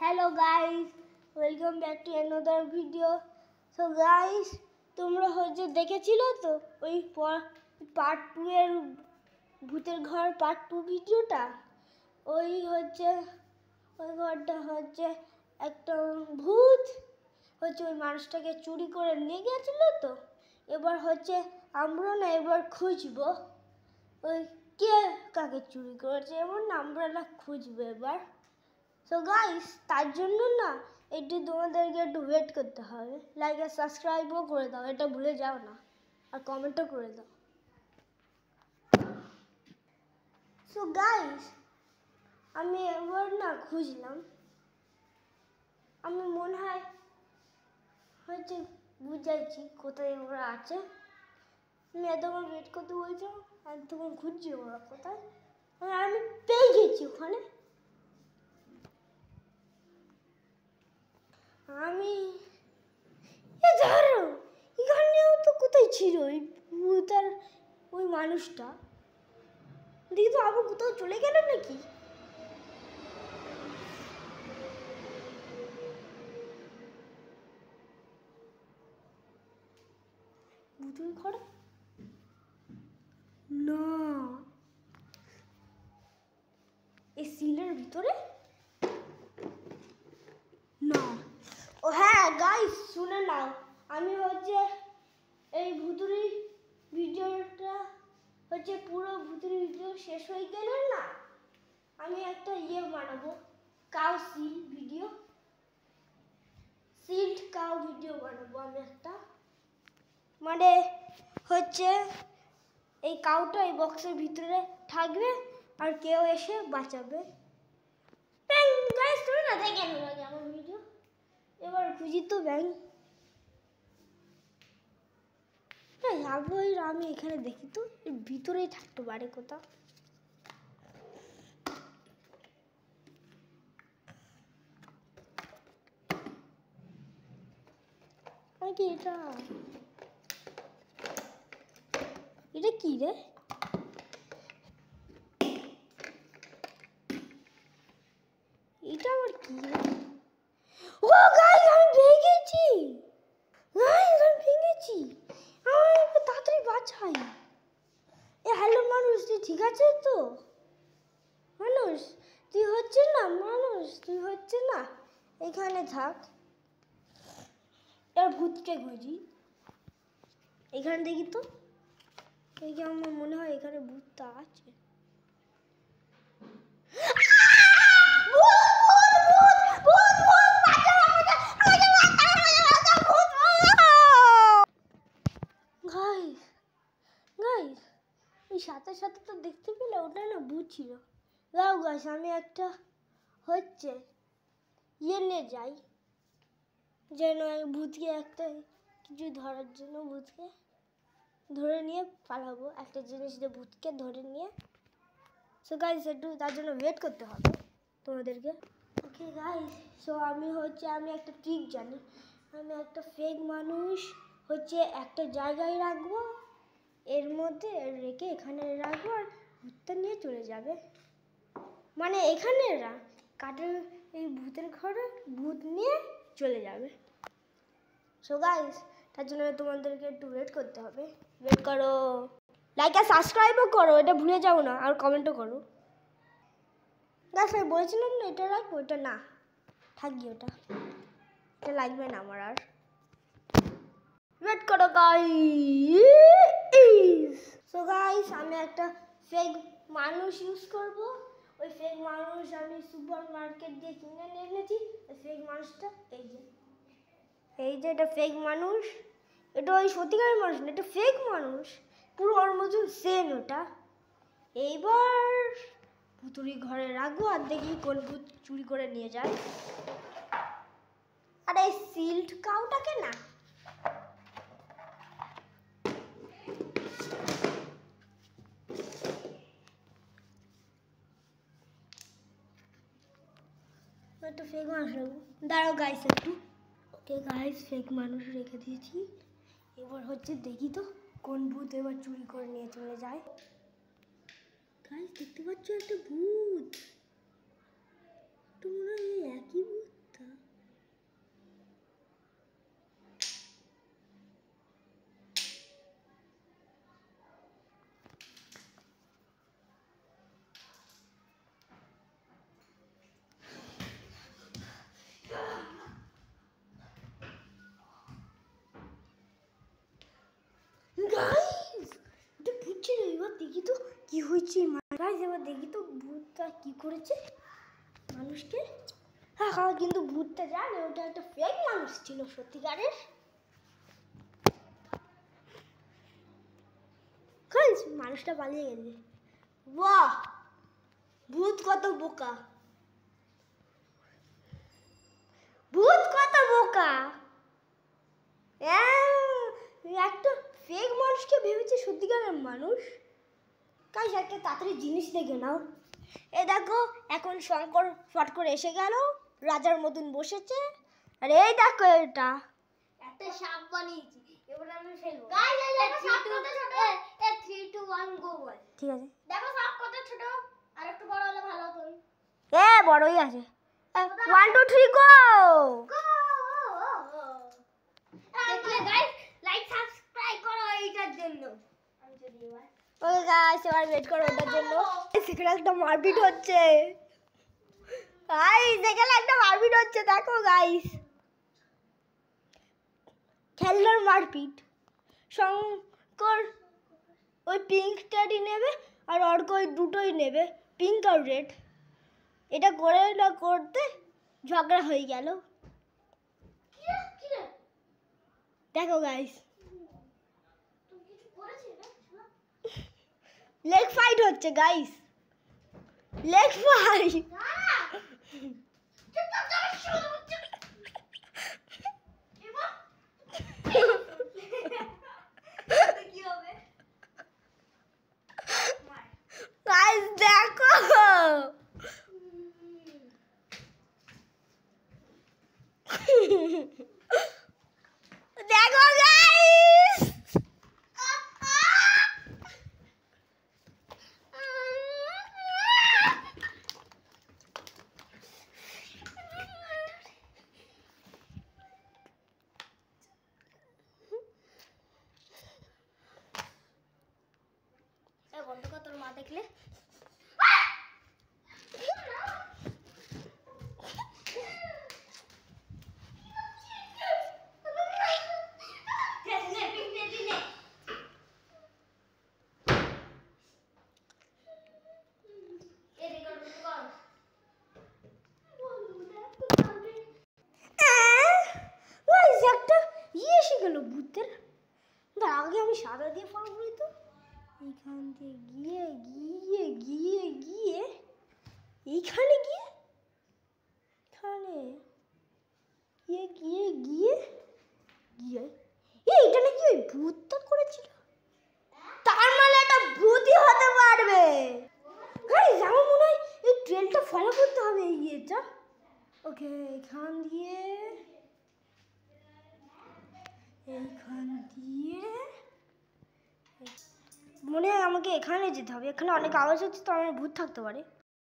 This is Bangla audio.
Hello guys, welcome back to another video. So guys, তোমরা হচ্ছে দেখেছিলে তো ওই পার্ট 2 এর ভূতের ঘর পার্ট 2 ভিডিওটা। ওই ঘরটা হচ্ছে একটা ভূত হচ্ছে ওই মানুষটাকে চুরি করে নিয়ে গিয়েছিল তো। এবার হচ্ছে আমরা না এবার খুঁজবো ওই কে কাকে চুরি করেছে, এমন না আমরা খুঁজবো এবার। সো গাইস, তার জন্য না একটু তোমাদেরকে একটু ওয়েট করতে হবে। লাইক আর সাবস্ক্রাইবও করে দাও, এটা ভুলে যাও না, আর কমেন্টও করে দাও। সো গাইস, আমি এবার না খুঁজলাম, আমি মনে হয় হচ্ছে বুঝাইছি কোথায় ওরা আছে। আমি এতক্ষণ ওয়েট করতে বলছো, এতক্ষণ খুঁজছি ওরা কোথায়। আমি পেয়ে গেছি ওখানে। আমি ধরো এখানেও তো কোথায় ছিল ওই ভূত আর ওই মানুষটা। দেখি তো আবার কোথাও চলে গেল নাকি। ভূতের ঘরে না, এই সিলের ভিতরে না। ও হ্যাঁ গাইস, শুনে নাও, আমি হচ্ছে এই ভুতুড়ি ভিডিওটা হচ্ছে পুরো ভুতুড়ি ভিডিও শেষ হয়ে গেলে না আমি একটা বানাবো, cow seal video, sealed cow video বানাবো আমি একটা। মানে হচ্ছে এই কাউটা এই বক্সের ভিতরে থাকবে আর কেউ এসে বাঁচাবে। গাইস তুমি না দেখে নিও আমার ভিডিও। এবার খুঁজি তো ব্যাংক। আমি এখানে দেখি তো এর ভিতরেই থাকতে পারে কোথাও। কি এটা কি রে? এটা আবার কি রে? ও গাইস, আমি পেয়ে গেছি। গাইস আমি পেয়ে গেছি। আমি তাড়াতাড়ি বাঁচাই। হ্যালো মানুষ, তুই ঠিক আছে তো? মানুষ তুই হচ্ছে না, মানুষ তুই হচ্ছে না, এখানে থাক। এর ভূতকে খুঁজি এখানে দেখি তো। আমার মনে হয় এখানে ভূতটা আছে। সাথে সাথে তো দেখতে পেলে ওটা না ভূত ছিল। যাও গাইস, আমি একটা হচ্ছে নিয়ে যাই, যেন ভূতকে একটা কিছু ধরার জন্য ভূতকে ধরে নিয়ে পালাবো। একটা জিনিস দিয়ে ভূতকে ধরে নিয়ে। সো গাইস, একটু তার জন্য ওয়েট করতে হবে তোমাদেরকে। ওকে গাইস, সো আমি একটা ট্রিক জানি। আমি একটা ফেক মানুষ হচ্ছে একটা জায়গায় রাখবো, এর মধ্যে রেখে এখানে রাখবো আর ভূতটা নিয়ে চলে যাবে। মানে এখানে কাঠের এই ভূতের ঘরে ভূত নিয়ে চলে যাবে। সো গাইস, তার জন্য তোমাদেরকে একটু ওয়েট করতে হবে। ওয়েট করো, লাইক আর সাবস্ক্রাইবও করো, এটা ভুলে যাও না, আর কমেন্টও করো। গাইস আমি বলছিলাম না এটা রাখবো, এটা না থাকি, ওটা এটা লাগবে না আমার আর। ওয়েট করো গাইস। সো গাইস, আমি একটা ফেক মানুষ ইউজ করব। ওই ফেক মানুষ আমি সুপার মার্কেট দিয়ে কিনে নিয়ে এনেছি। ওই ফেক মানুষটা এই যে এটা ফেক মানুষ, এটা ওই সত্যিকারের মানুষ না, এটা ফেক মানুষ, পুরো ওর মতন সেম ওটা। এইবার ভুতুড়ি ঘরে রাখবো আর দেখি কোন ভূত চুরি করে নিয়ে যায়। আর এই সিল্ড কাউটাকে না একটা ফেক মানুষ রাখবো। দাঁড়াও গাইস একটু। ওকে গাইস, ফেক মানুষ রেখে দিয়েছি। এবার হচ্ছে দেখি তো কোন ভূত এবার চুরি করে নিয়ে চলে যায়। গাইস দেখতে পাচ্ছ একটা ভূত। বুঝছি গাইস, এবার দেখি তো ভূতটা কি করেছে মানুষকে। হ্যাঁ হ্যাঁ, কিন্তু ভূতটা জানে ওটা একটা ফেক মানুষ ছিল সত্যিকারের। গাইস মানুষটা পালিয়ে গেছে। বাহ, ভূত কত বোকা, ভূত কত বোকা। একটা ফেক মানুষকে ভেবেছে সত্যিকারের মানুষ। গাইস একটা তাড়াতাড়ি জিনিস দেখে নাও। এ দেখো এখন শঙ্কর ফট করে এসে গেল, রাজার মতন বসেছে। আর এই দেখো এটা একটা সাপ বানিয়েছি, এবার আমি ফেলবো। গাইস এই দেখো সাপ কত ছোট। 3 2 1 গো বল। ঠিক আছে, দেখো সাপ কত ছোট, আর একটু বড় হলে ভালো হতো। বড়ই আছে। 1 2 3 গো গো। দেখলে গাইস, লাইক সাবস্ক্রাইব করো এইটার জন্য। আমি যদি এবার ওকে গাইস এবার ওয়েট করো ওটার জন্য। সেখানে একটা মারপিট হচ্ছে গাইস, সেখানে একটা মারপিট হচ্ছে দেখো গাইস, খেলনার মারপিট। শঙ্কর ওই পিঙ্কটারই নেবে আর অর্ক ওই দুটোই নেবে, পিঙ্ক আর রেড। এটা করে না করতে ঝগড়া হয়ে গেল। দেখো গাইস লেগ ফাইট হচ্ছে গাইস, লেগ ফাইট। গাইস দেখো, দেখো গাইস, বন্ধ কর তোর মা দেখলে। একটা এসে গেল ভূতের। আগে আমি সাদা দিয়ে ফলো করি তো, এইখান থেকে গিয়ে গিয়ে গিয়ে গিয়ে এইখানে গিয়ে এখানে গিয়ে গিয়ে গিয়ে গিয়ে এইটা নাকি ওই ভূতটা করেছিল, তার মানে একটা ভূতই হতে পারবে। গাইস আমার মনে হয় এই ট্রেনটা ফলো করতে হবে এই ইয়েটা। ওকে এখান দিয়ে এইখান দিয়ে মনে হয় আমাকে এখানে যেতে হবে। এখানে অনেক আওয়াজ হচ্ছে, তো আমার ভূত থাকতে পারে।